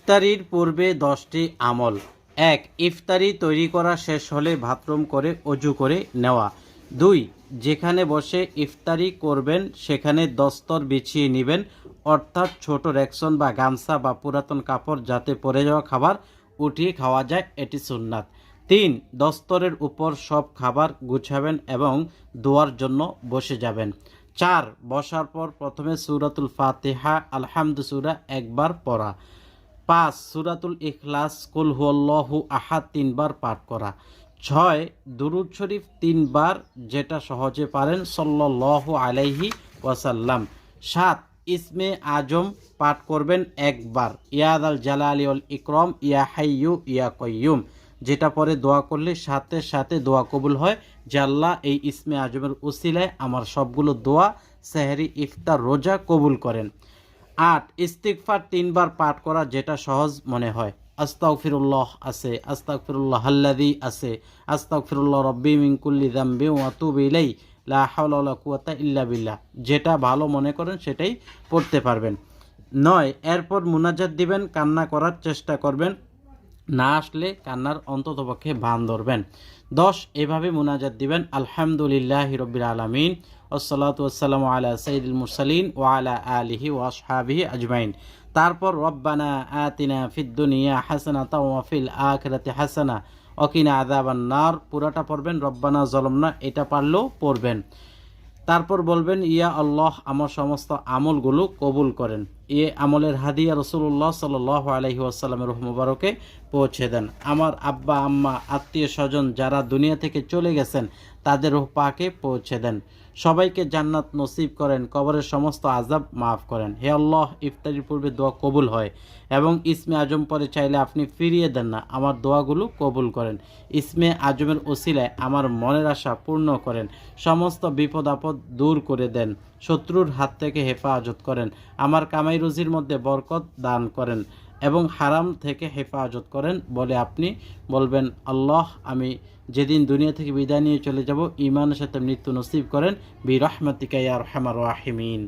ইফতারির পূর্বে 10টি আমল। 1. ইফতারি তৈরি করা শেষ হলে বাথরুম করে অজু করে নেওয়া। 2. যেখানে বসে ইফতারি করবেন সেখানে দস্তর বিছিয়ে নেবেন, অর্থাৎ ছোট রেকসন বা গামছা বা পুরাতন কাপড়, যাতে পড়ে যাওয়া খাবার উঠিয়ে খাওয়া যায়, এটি সুন্নাত। 3. দস্তরের উপর সব খাবার গুছাবেন এবং দোয়ার জন্য বসে যাবেন। 4. বসার পর প্রথমে সূরাতুল ফাতিহা, আলহামদু সূরা একবার পড়া। 5. সূরাতুল ইখলাস, কুল হুয়াল্লাহু আহাদ 3 বার পাঠ করা। 6. দুরূদ শরীফ 3 বার, যেটা সহজে পারেন, সাল্লাল্লাহু আলাইহি ওয়াসাল্লাম। 7. ইসমে আজম পাঠ করবেন একবার, ইয়া দাল জালালি ওয়াল ইকরাম, ইয়া হাইয়্যু ইয়া কাইয়্যুম, যেটা পরে দোয়া করলে সাথে সাথে দোয়া কবুল হয় যে আল্লাহ এই ইসমে আজমের উসিলায় আমার সবগুলো দোয়া, সেহরি, ইফতার, রোজা কবুল করেন। 8. ইস্তিগফার 3 বার পাঠ করা, যেটা সহজ মনে হয়। আস্তাগফিরুল্লাহ আছে, আস্তাগফিরুল্লাহ আল্লাযী আছে, আস্তাগফিরুল্লাহ রাব্বি মিন কুল্লি যামবি ওয়া আতুবু ইলাইহি, লা হাওলা ওয়ালা কুওয়াতা ইল্লা বিল্লাহ, যেটা ভালো মনে করেন সেটাই পড়তে পারবেন। 9. এরপর মুনাজাত দিবেন, কান্না করার চেষ্টা করবেন, না আসলে কান্নার অন্ততপক্ষে ভান ধরবেন। 10. এভাবে মুনাজাত দিবেন, আলহামদুলিল্লাহি রাব্বিল আলামিন, ওয়াসসালাতু ওয়াসসালামু আলা সাইয়্যিদিল মুরসালিন ওয়া আলা আলিহি ওয়া আসহাবিহি আজমাইন। তারপর রব্বানা আতিনা ফিদ দুনিয়া হাসানাতাও ওয়া ফিল আখিরাতি হাসানা ওয়া কিনা আযাবান নার, পুরাটা পড়বেন। রব্বানা যালামনা এটা পারলেও পড়বেন। তারপর বলবেন, ইয়া আল্লাহ আমার সমস্ত আমলগুলো কবুল করেন। এ আমলের হাদিয়া রাসূলুল্লাহ সাল্লাল্লাহু আলাইহি ওয়াসাল্লামের রূহ মুবারকে পৌঁছে দেন। আমার আব্বা আম্মা আত্মীয় স্বজন যারা দুনিয়া থেকে চলে গেছেন তাদের রূহ পাকে পৌঁছে দেন। সবাইকে জান্নাত নসিব করেন, কবরের সমস্ত আযাব মাফ করেন। হে আল্লাহ, ইফতারির পূর্বে দোয়া কবুল হয় এবং ইসমে আজম পরে চাইলে আপনি ফিরিয়ে দেন না, আমার দোয়াগুলো কবুল করেন। ইসমে আজমের ওসিলায় আমার মনের আশা পূর্ণ করেন, সমস্ত বিপদ আপদ দূর করে দেন, শত্রুর হাত থেকে হেফাজত করেন, আমার কামাই রুজির মধ্যে বরকত দান করেন এবং হারাম থেকে হেফাজত করেন বলে আপনি বলবেন, আল্লাহ আমি যেদিন দুনিয়া থেকে বিদায় নিয়ে চলে যাব, ঈমানের সাথে মৃত্যু নসিব করেন, বিরহমাতিকা ইয়া আরহামার রাহিমিন।